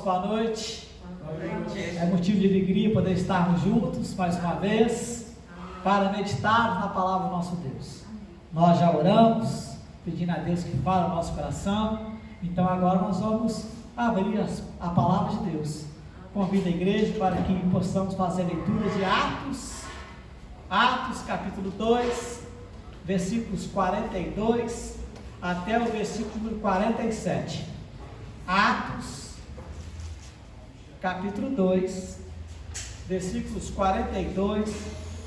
Boa noite. Boa noite. É motivo de alegria poder estarmos juntos mais uma vez para meditarmos na palavra do nosso Deus. Nós já oramos, pedindo a Deus que fale no nosso coração. Então agora nós vamos abrir a palavra de Deus. Convido a igreja para que possamos fazer a leitura de Atos capítulo 2, versículos 42 até o versículo 47. Atos capítulo 2, versículos 42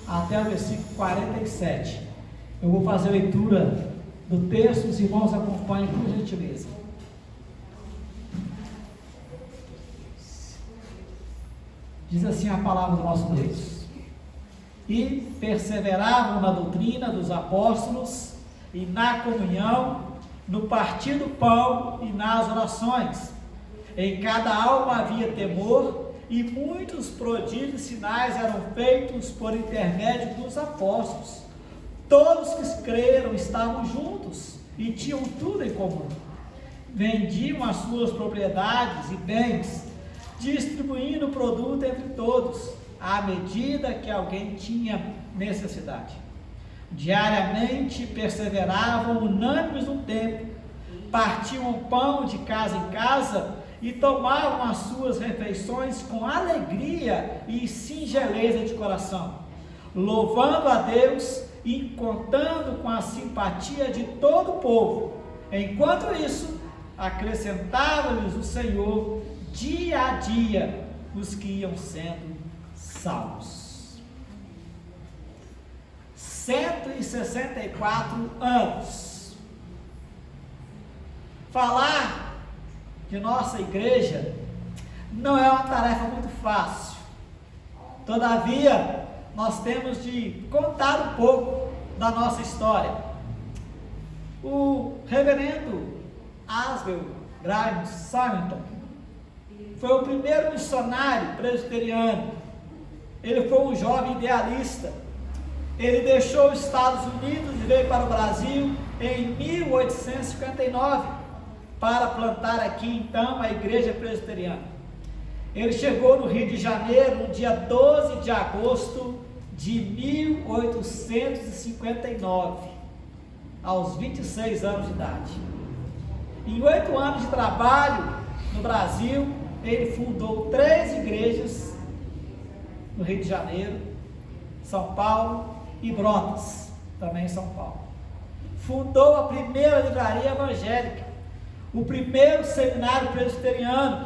até o versículo 47. Eu vou fazer a leitura do texto, os irmãos acompanhem por gentileza. Diz assim a palavra do nosso Deus: E perseveravam na doutrina dos apóstolos, e na comunhão, no partir do pão e nas orações. Em cada alma havia temor, e muitos prodígios e sinais eram feitos por intermédio dos apóstolos. Todos que creram estavam juntos e tinham tudo em comum. Vendiam as suas propriedades e bens, distribuindo o produto entre todos, à medida que alguém tinha necessidade. Diariamente perseveravam unânimes no templo, partiam o pão de casa em casa e tomavam as suas refeições com alegria e singeleza de coração, louvando a Deus e contando com a simpatia de todo o povo. Enquanto isso, acrescentava-lhes o Senhor dia a dia os que iam sendo salvos. 164 anos. Falar de nossa igreja não é uma tarefa muito fácil. Todavia, nós temos de contar um pouco da nossa história. O reverendo Asbel Graham Simon foi o primeiro missionário presbiteriano. Ele foi um jovem idealista. Ele deixou os Estados Unidos e veio para o Brasil em 1859 para plantar aqui então a igreja presbiteriana. Ele chegou no Rio de Janeiro no dia 12 de agosto de 1859, aos 26 anos de idade. Em 8 anos de trabalho no Brasil, ele fundou 3 igrejas no Rio de Janeiro, São Paulo e Brotas, também em São Paulo. Fundou a primeira livraria evangélica, o primeiro seminário presbiteriano,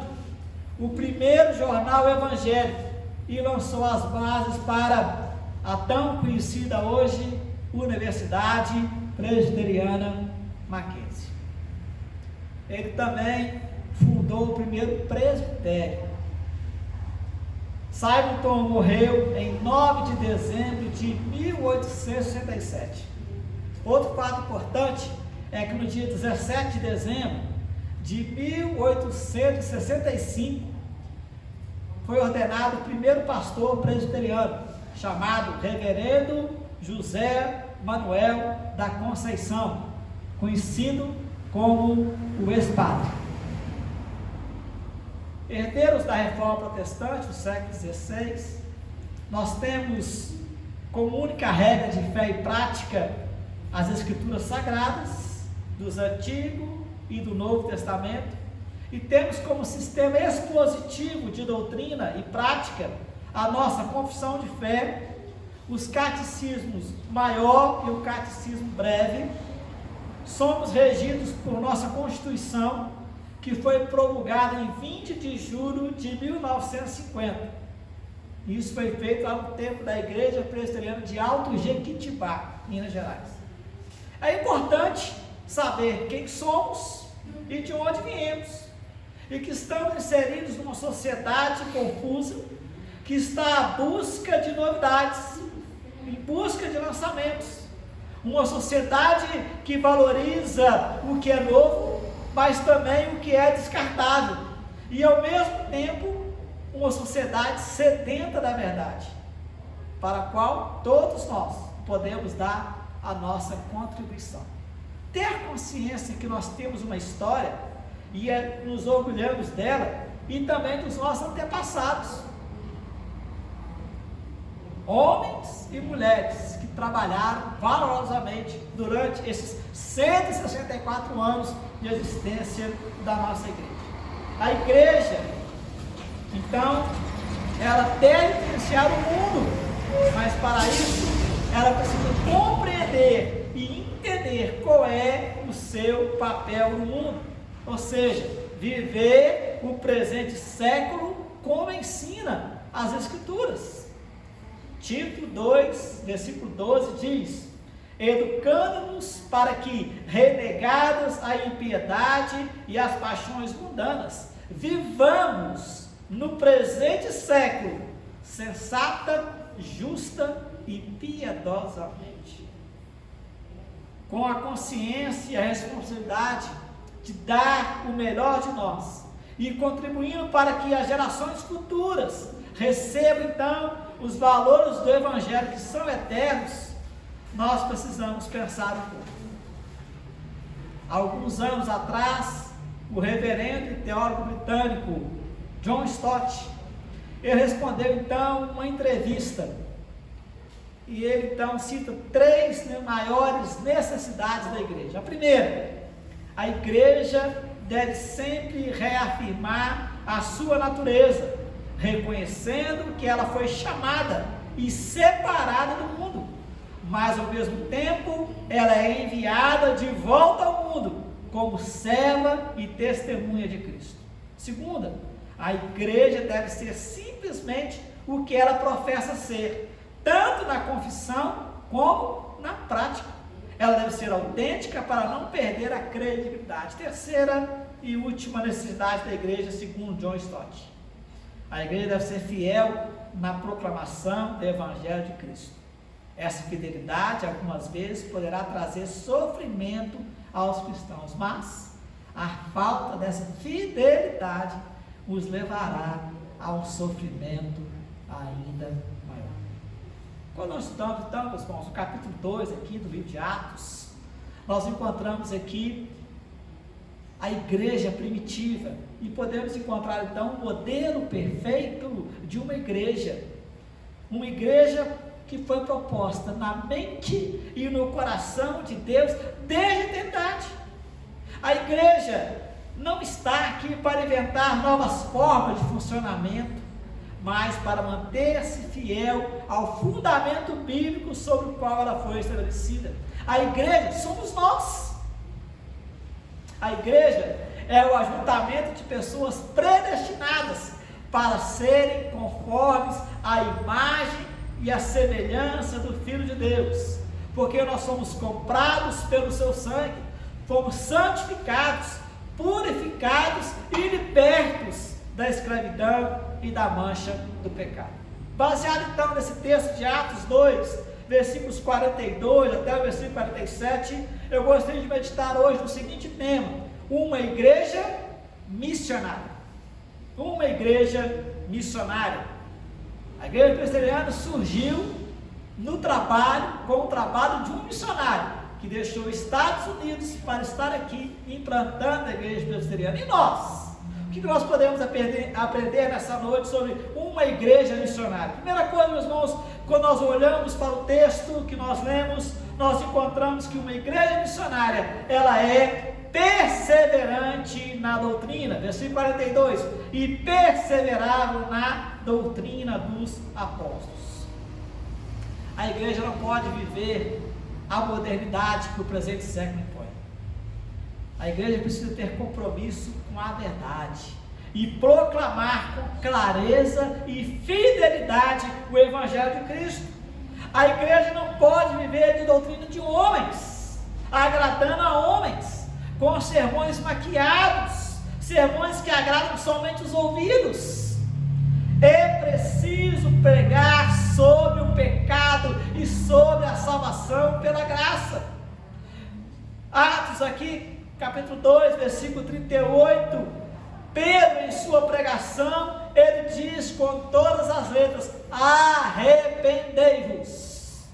o primeiro jornal evangélico, e lançou as bases para a tão conhecida hoje Universidade Presbiteriana Mackenzie. Ele também fundou o primeiro presbitério. Simonton morreu em 9 de dezembro de 1867. Outro fato importante é que no dia 17 de dezembro de 1865 foi ordenado o primeiro pastor presbiteriano, chamado Reverendo José Manuel da Conceição, conhecido como o ex-padre. Herdeiros da Reforma Protestante do século XVI, nós temos como única regra de fé e prática as Escrituras Sagradas dos Antigo e do Novo Testamento, e temos como sistema expositivo de doutrina e prática a nossa confissão de fé, os catecismos maior e o catecismo breve. Somos regidos por nossa Constituição, que foi promulgada em 20 de julho de 1950. Isso foi feito lá no tempo da Igreja Presbiteriana de Alto Jequitibá, Minas Gerais. É importante saber quem somos e de onde viemos, e que estamos inseridos numa sociedade confusa, que está à busca de novidades, em busca de lançamentos, uma sociedade que valoriza o que é novo, mas também o que é descartável, e ao mesmo tempo uma sociedade sedenta da verdade, para a qual todos nós podemos dar a nossa contribuição. Ter consciência que nós temos uma história e nos orgulhamos dela, e também dos nossos antepassados. Homens e mulheres que trabalharam valorosamente durante esses 164 anos de existência da nossa igreja. A igreja, então, ela deve influenciar o mundo, mas para isso ela precisa compreender e entender qual é o seu papel no mundo, ou seja, viver o presente século como ensina as Escrituras. Tito 2, versículo 12 diz: educando-nos para que, renegadas a impiedade e as paixões mundanas, vivamos no presente século sensata, justa e piedosamente, com a consciência e a responsabilidade de dar o melhor de nós e contribuindo para que as gerações futuras recebam então os valores do Evangelho que são eternos. Nós precisamos pensar um pouco. Alguns anos atrás, o reverendo e teólogo britânico John Stott, ele respondeu então uma entrevista, e ele então cita 3 maiores necessidades da igreja. A primeira: a igreja deve sempre reafirmar a sua natureza, reconhecendo que ela foi chamada e separada do mundo, mas ao mesmo tempo ela é enviada de volta ao mundo como serva e testemunha de Cristo. Segunda, a igreja deve ser simplesmente o que ela professa ser, tanto na confissão como na prática. Ela deve ser autêntica para não perder a credibilidade. Terceira e última necessidade da igreja, segundo John Stott: a igreja deve ser fiel na proclamação do Evangelho de Cristo. Essa fidelidade, algumas vezes, poderá trazer sofrimento aos cristãos, mas a falta dessa fidelidade os levará a um sofrimento ainda maior. Quando nós estudamos, então, meus irmãos, no capítulo 2 aqui do livro de Atos, nós encontramos aqui a igreja primitiva, e podemos encontrar então o modelo perfeito de uma igreja que foi proposta na mente e no coração de Deus desde a eternidade. A igreja não está aqui para inventar novas formas de funcionamento, mas para manter-se fiel ao fundamento bíblico sobre o qual ela foi estabelecida. A igreja somos nós. A igreja é o ajuntamento de pessoas predestinadas para serem conformes à imagem e à semelhança do Filho de Deus, porque nós somos comprados pelo seu sangue, fomos santificados, purificados e libertos da escravidão e da mancha do pecado. Baseado então nesse texto de Atos 2, versículos 42 até o versículo 47, eu gostaria de meditar hoje no seguinte tema: uma igreja missionária. Uma igreja missionária. A igreja presbiteriana surgiu com o trabalho de um missionário que deixou os Estados Unidos para estar aqui implantando a igreja presbiteriana. E nós? O que nós podemos aprender nessa noite sobre uma igreja missionária? Primeira coisa, meus irmãos, quando nós olhamos para o texto que nós lemos, nós encontramos que uma igreja missionária, ela é perseverante na doutrina. Versículo 42: e perseveravam na doutrina dos apóstolos. A igreja não pode viver a modernidade que o presente século impõe. A igreja precisa ter compromisso com a verdade e proclamar com clareza e fidelidade o Evangelho de Cristo. A igreja não pode viver de doutrina de homens, agradando a homens, com sermões maquiados, sermões que agradam somente os ouvidos. É preciso pregar sobre o pecado e sobre a salvação pela graça. Atos aqui, capítulo 2, versículo 38, Pedro, em sua pregação, ele diz com todas as letras: arrependei-vos.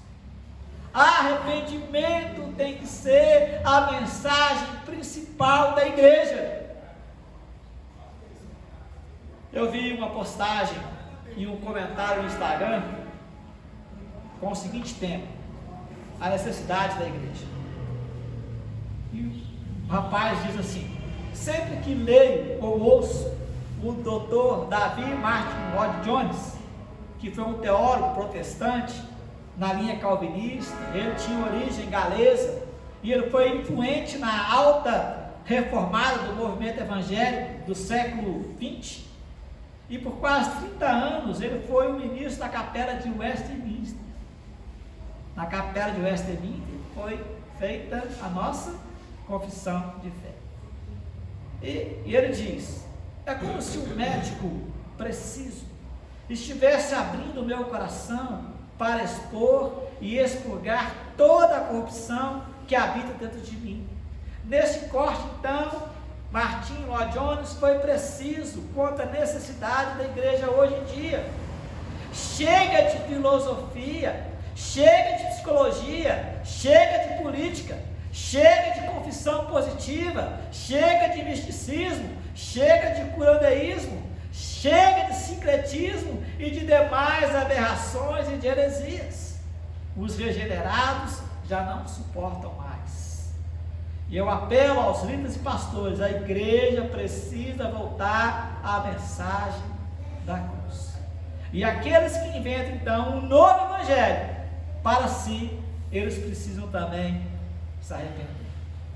Arrependimento tem que ser a mensagem principal da igreja. Eu vi uma postagem e um comentário no Instagram com o seguinte tema: a necessidade da igreja. E o rapaz diz assim: sempre que leio ou ouço o Dr. David Martin Lloyd Jones, que foi um teólogo protestante na linha calvinista, ele tinha origem galesa e ele foi influente na alta reformada do movimento evangélico do século XX, e por quase 30 anos ele foi o ministro da capela de Westminster. Na capela de Westminster foi feita a nossa confissão de fé. E ele diz: é como se um médico preciso estivesse abrindo o meu coração para expor e expurgar toda a corrupção que habita dentro de mim. Neste corte, então, Martin Lloyd Jones foi preciso quanto à necessidade da igreja hoje em dia. Chega de filosofia, chega de psicologia, chega de política, chega de confissão positiva, chega de misticismo, chega de curandeísmo, chega de sincretismo e de demais aberrações e de heresias. Os regenerados já não suportam mais. E eu apelo aos líderes e pastores: a igreja precisa voltar à mensagem da cruz. E aqueles que inventam então um novo evangelho para si, eles precisam também se arrepender.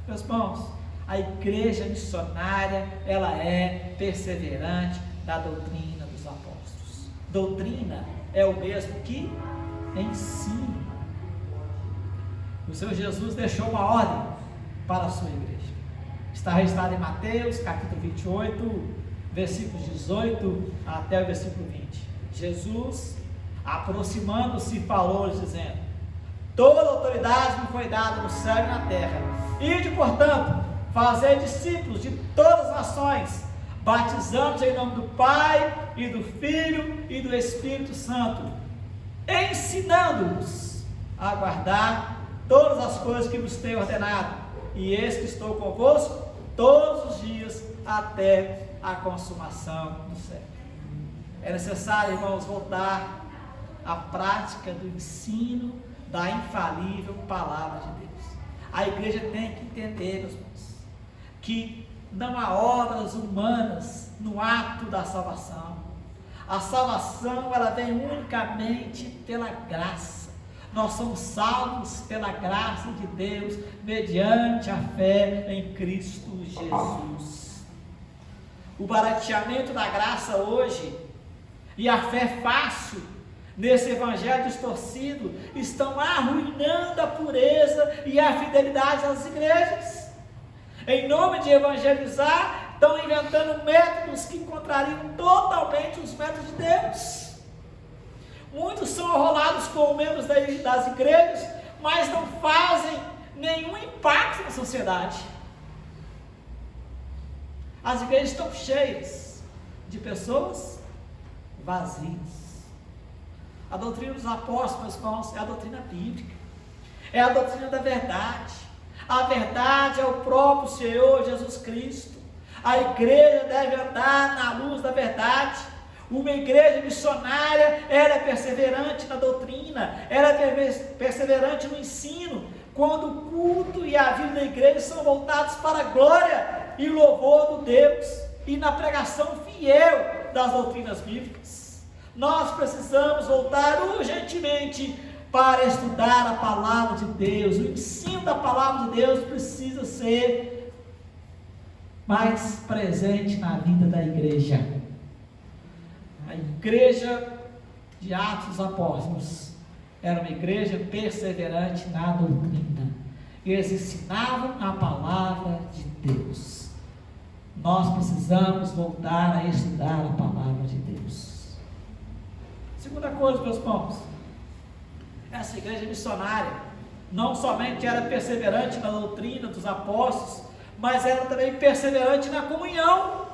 Meus irmãos, a igreja missionária, ela é perseverante na doutrina dos apóstolos. Doutrina é o mesmo que ensino. O Senhor Jesus deixou uma ordem para a sua igreja. Está registrado em Mateus, capítulo 28, versículos 18 até o versículo 20. Jesus, aproximando-se, falou-lhes, dizendo: toda autoridade me foi dada no céu e na terra. Ide, portanto, fazei discípulos de todas as nações, batizando-os em nome do Pai, e do Filho, e do Espírito Santo, ensinando-os a guardar todas as coisas que vos tenho ordenado, e eis que estou convosco todos os dias, até a consumação do século. É necessário, irmãos, voltar à prática do ensino da infalível palavra de Deus. A igreja tem que entender, meus irmãos, que não há obras humanas no ato da salvação. A salvação, ela vem unicamente pela graça. Nós somos salvos pela graça de Deus, mediante a fé em Cristo Jesus. O barateamento da graça hoje e a fé fácil nesse evangelho distorcido estão arruinando a pureza e a fidelidade das igrejas. Em nome de evangelizar, estão inventando métodos que contrariam totalmente os métodos de Deus. Muitos são arrolados como membros das igrejas, mas não fazem nenhum impacto na sociedade. As igrejas estão cheias de pessoas vazias. A doutrina dos apóstolos, meus irmãos, é a doutrina bíblica, é a doutrina da verdade. A verdade é o próprio Senhor Jesus Cristo. A igreja deve andar na luz da verdade. Uma igreja missionária, ela é perseverante na doutrina, ela é perseverante no ensino, quando o culto e a vida da igreja são voltados para a glória e louvor do Deus, e na pregação fiel das doutrinas bíblicas. Nós precisamos voltar urgentemente para estudar a palavra de Deus. O ensino da palavra de Deus precisa ser mais presente na vida da igreja. A igreja de Atos dos Apóstolos era uma igreja perseverante na doutrina. Eles ensinavam a palavra de Deus. Nós precisamos voltar a estudar a palavra de Deus. Segunda coisa, meus irmãos, essa igreja missionária não somente era perseverante na doutrina dos apóstolos, mas era também perseverante na comunhão.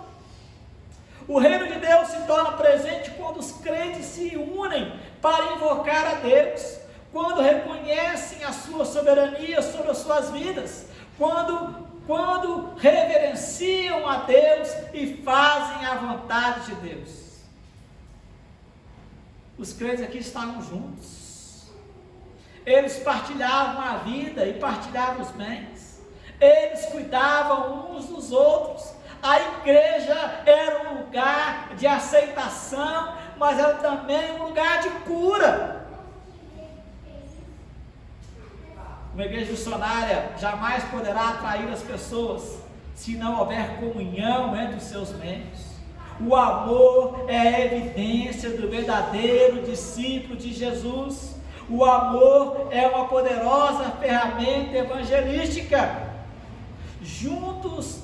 O reino de Deus se torna presente quando os crentes se unem para invocar a Deus, quando reconhecem a sua soberania sobre as suas vidas, quando quando reverenciam a Deus e fazem a vontade de Deus. Os crentes aqui estavam juntos, eles partilhavam a vida e partilhavam os bens, eles cuidavam uns dos outros. A igreja era um lugar de aceitação, mas era também um lugar de cura. Uma igreja missionária jamais poderá atrair as pessoas se não houver comunhão entre os seus membros. O amor é a evidência do verdadeiro discípulo de Jesus. O amor é uma poderosa ferramenta evangelística. Juntos,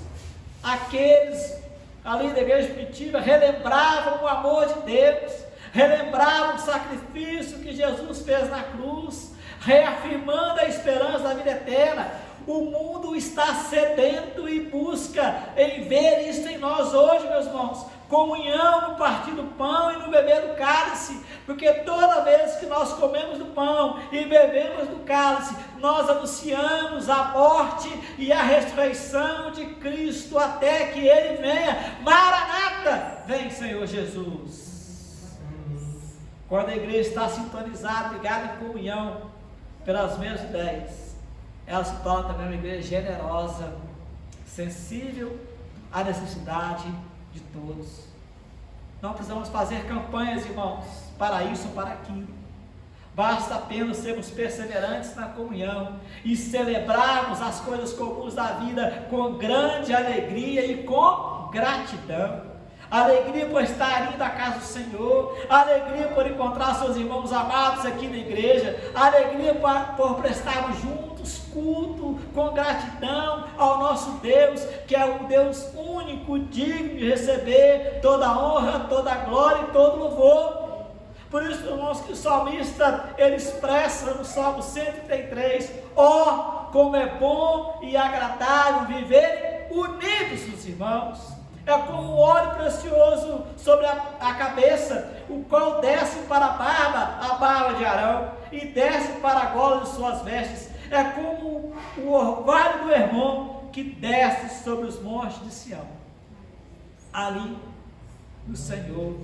aqueles ali da igreja primitiva relembravam o amor de Deus, relembravam o sacrifício que Jesus fez na cruz, reafirmando a esperança da vida eterna. O mundo está sedento e busca em ver isso em nós hoje, meus irmãos. Comunhão no partir do pão e no beber do cálice, porque toda vez que nós comemos do pão e bebemos do cálice, nós anunciamos a morte e a ressurreição de Cristo até que Ele venha. Maranata, vem Senhor Jesus. Quando a igreja está sintonizada, ligada em comunhão pelas mesmas ideias, ela se torna também uma igreja generosa, sensível à necessidade de todos. Não precisamos fazer campanhas, irmãos, para isso ou para aquilo. Basta apenas sermos perseverantes na comunhão e celebrarmos as coisas comuns da vida com grande alegria e com gratidão. Alegria por estar indo à casa do Senhor, alegria por encontrar seus irmãos amados aqui na igreja, alegria por prestarmos juntos culto com gratidão ao nosso Deus, que é um Deus único, digno de receber toda a honra, toda a glória e todo louvor. Por isso, irmãos, que o salmista, ele expressa no Salmo 133, como é bom e agradável viverem unidos os irmãos. É como um óleo precioso sobre a cabeça, o qual desce para a barba de Arão, e desce para a gola de suas vestes. É como o orvalho do Hermon, que desce sobre os montes de Sião. Ali, o Senhor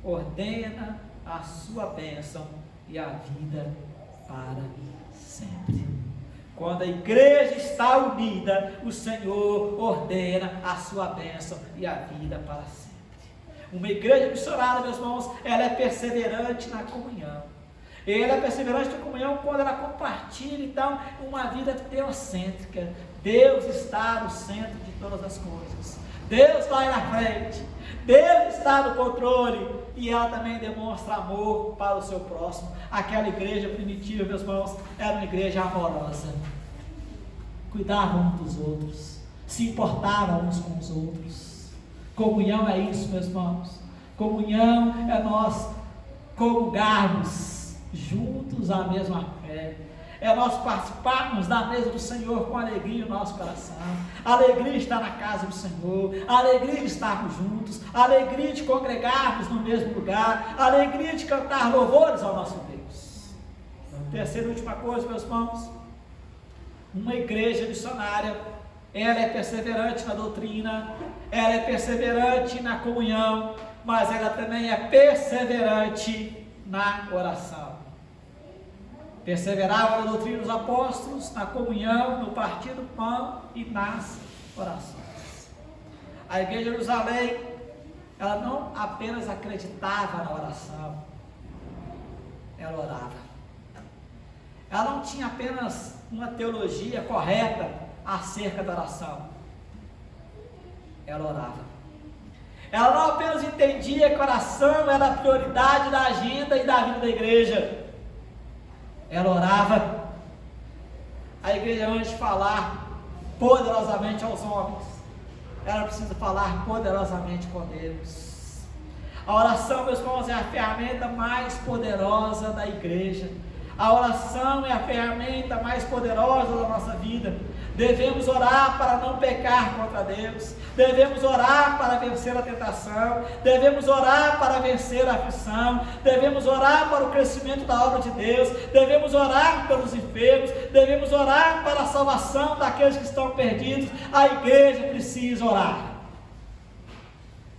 ordena a sua bênção e a vida para sempre. Quando a igreja está unida, o Senhor ordena a sua bênção e a vida para sempre. Uma igreja missionária, meus irmãos, ela é perseverante na comunhão. Ela é perseverante na comunhão quando ela compartilha, então, uma vida teocêntrica. Deus está no centro de todas as coisas. Deus vai na frente. Deus está no controle. E ela também demonstra amor para o seu próximo. Aquela igreja primitiva, meus irmãos, era uma igreja amorosa. Cuidavam uns dos outros, se importavam uns com os outros. Comunhão é isso, meus irmãos. Comunhão é nós comungarmos juntos a mesma fé. É nós participarmos da mesa do Senhor com alegria no nosso coração. Alegria de estar na casa do Senhor, alegria de estarmos juntos, alegria de congregarmos no mesmo lugar, alegria de cantar louvores ao nosso Deus. Terceira e última coisa, meus irmãos, uma igreja missionária, ela é perseverante na doutrina, ela é perseverante na comunhão, mas ela também é perseverante na oração. Perseverava na doutrina dos apóstolos, na comunhão, no partir do pão e nas orações. A igreja de Jerusalém, ela não apenas acreditava na oração, ela orava. Ela não tinha apenas uma teologia correta acerca da oração, ela orava. Ela não apenas entendia que a oração era a prioridade da agenda e da vida da igreja, ela orava. A igreja, antes de falar poderosamente aos homens, ela precisa falar poderosamente com Deus. A oração, meus irmãos, é a ferramenta mais poderosa da igreja. A oração é a ferramenta mais poderosa da nossa vida. Devemos orar para não pecar contra Deus. Devemos orar para vencer a tentação. Devemos orar para vencer a aflição. Devemos orar para o crescimento da obra de Deus. Devemos orar pelos enfermos. Devemos orar para a salvação daqueles que estão perdidos. A igreja precisa orar.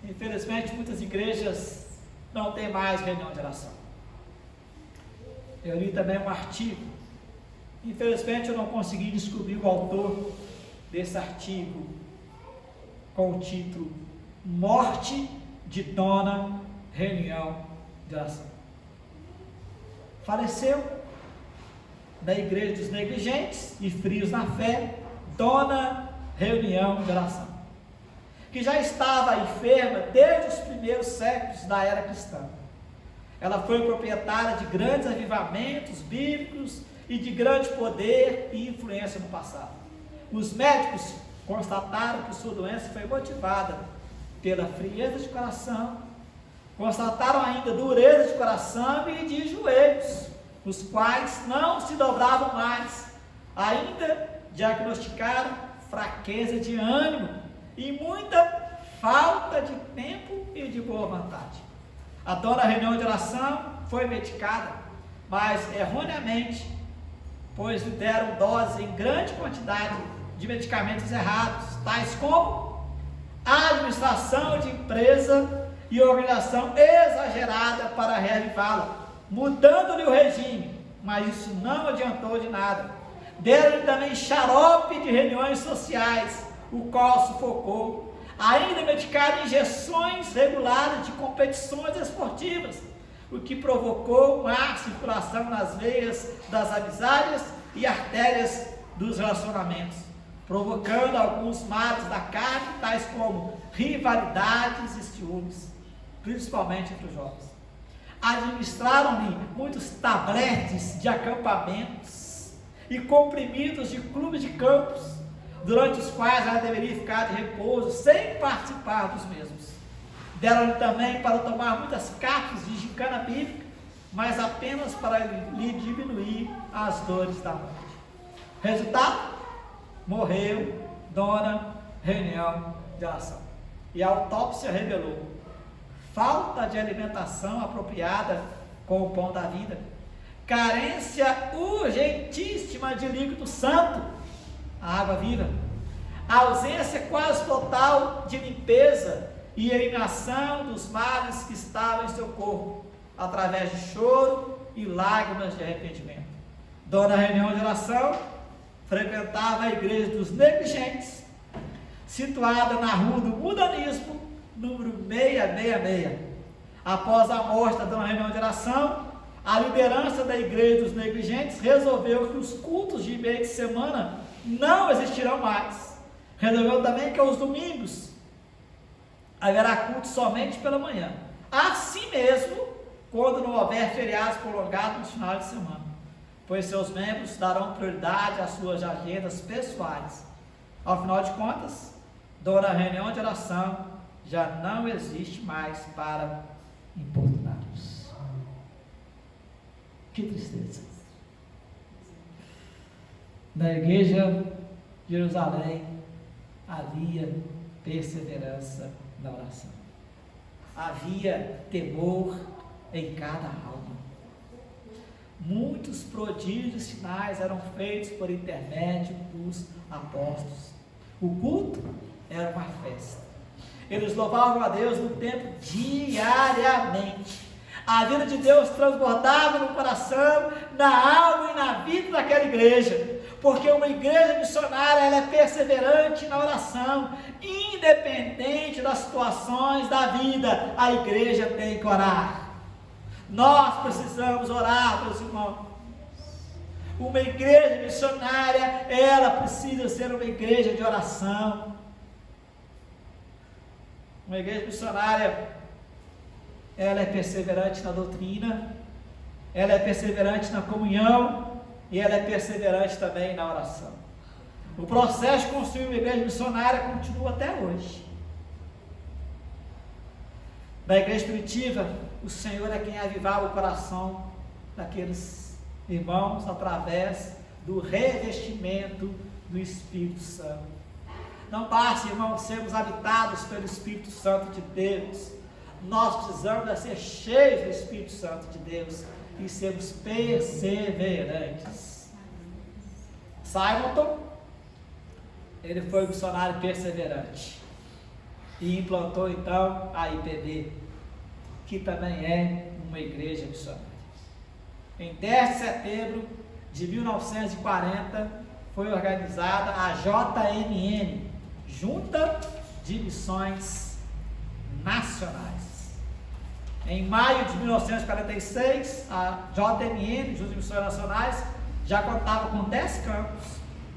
Infelizmente, muitas igrejas não têm mais reunião de oração. Eu li também um artigo. Infelizmente eu não consegui descobrir o autor desse artigo, com o título Morte de Dona Reunião de Oração. Faleceu da igreja dos negligentes e frios na fé, Dona Reunião de Oração, que já estava enferma desde os primeiros séculos da era cristã. Ela foi proprietária de grandes avivamentos bíblicos e de grande poder e influência no passado. Os médicos constataram que sua doença foi motivada pela frieza de coração, constataram ainda dureza de coração e de joelhos, os quais não se dobravam mais. Ainda diagnosticaram fraqueza de ânimo e muita falta de tempo e de boa vontade. A dona reunião de oração foi medicada, mas erroneamente, pois lhe deram doses em grande quantidade de medicamentos errados, tais como a administração de empresa e organização exagerada para reavivá-la, mudando-lhe o regime, mas isso não adiantou de nada. Deram-lhe também xarope de reuniões sociais, o qual sufocou. Ainda medicaram injeções regulares de competições esportivas, o que provocou má circulação nas veias das amizades e artérias dos relacionamentos, provocando alguns males da carne, tais como rivalidades e ciúmes, principalmente entre os jovens. Administraram-lhe muitos tabletes de acampamentos e comprimidos de clubes de campos, durante os quais ela deveria ficar de repouso, sem participar dos mesmos. Deram-lhe também para tomar muitas cápsulas de gincana bíblica, mas apenas para lhe diminuir as dores da morte. Resultado? Morreu Dona Reunião de Oração. E a autópsia revelou falta de alimentação apropriada com o pão da vida, carência urgentíssima de líquido santo, a água viva, ausência quase total de limpeza e eliminação dos males que estavam em seu corpo, através de choro e lágrimas de arrependimento. Dona Reunião de Oração frequentava a igreja dos negligentes, situada na rua do Mudanismo, número 666. Após a morte da Dona Reunião de Oração, a liderança da igreja dos negligentes resolveu que os cultos de meio de semana não existirão mais. Resolveu também que aos domingos haverá culto somente pela manhã. Assim mesmo, quando não houver feriados prolongados no final de semana, pois seus membros darão prioridade às suas agendas pessoais. Ao final de contas, Dona Reunião de Oração já não existe mais para importuná-los. Que tristeza. Na igreja de Jerusalém havia perseverança na oração. Havia temor em cada alma. Muitos prodígios e sinais eram feitos por intermédio dos apóstolos. O culto era uma festa. Eles louvavam a Deus no templo diariamente. A vida de Deus transbordava no coração, na alma e na vida daquela igreja. Porque uma igreja missionária, ela é perseverante na oração, independente das situações da vida, a igreja tem que orar. Nós precisamos orar, meus irmãos. Uma igreja missionária, ela precisa ser uma igreja de oração. Uma igreja missionária, ela é perseverante na doutrina, ela é perseverante na comunhão, e ela é perseverante também na oração. O processo de construir uma igreja missionária continua até hoje. Na igreja primitiva, o Senhor é quem avivava o coração daqueles irmãos através do revestimento do Espírito Santo. Não basta, irmãos, sermos habitados pelo Espírito Santo de Deus. Nós precisamos ser cheios do Espírito Santo de Deus e sermos perseverantes. Simonton, ele foi um missionário perseverante e implantou então a IPB, que também é uma igreja missionária. Em 10 de setembro de 1940 foi organizada a JMN, Junta de Missões Nacionais. Em maio de 1946, a JMN, Junta de Missões Nacionais, já contava com 10 campos,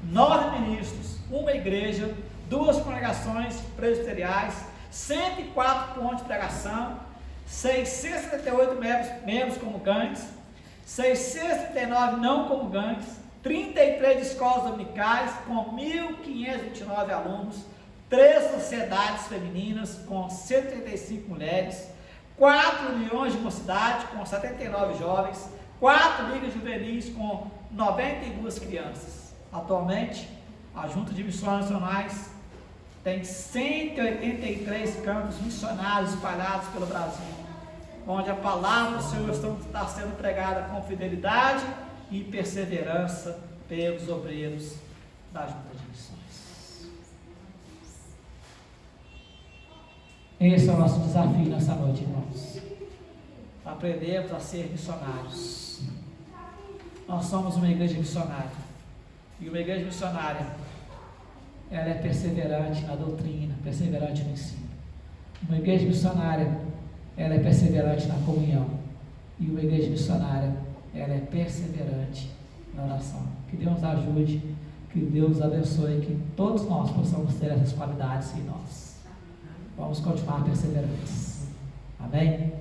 9 ministros, uma igreja, 2 congregações presbiteriais, 104 pontos de pregação, 678 membros comungantes, 639 não comungantes, 33 escolas dominicais com 1.529 alunos, 3 sociedades femininas com 135 mulheres, 4 uniões de mocidade com 79 jovens, 4 ligas juvenis com 92 crianças. Atualmente, a Junta de Missões Nacionais tem 183 campos missionários espalhados pelo Brasil, onde a palavra do Senhor está sendo pregada com fidelidade e perseverança pelos obreiros da Junta de Missões. Esse é o nosso desafio nessa noite, irmãos. Aprendemos a ser missionários. Nós somos uma igreja missionária. E uma igreja missionária, ela é perseverante na doutrina, perseverante no ensino. Uma igreja missionária, ela é perseverante na comunhão. E uma igreja missionária, ela é perseverante na oração. Que Deus ajude, que Deus abençoe, que todos nós possamos ter essas qualidades em nós. Vamos continuar perseverantes. Amém?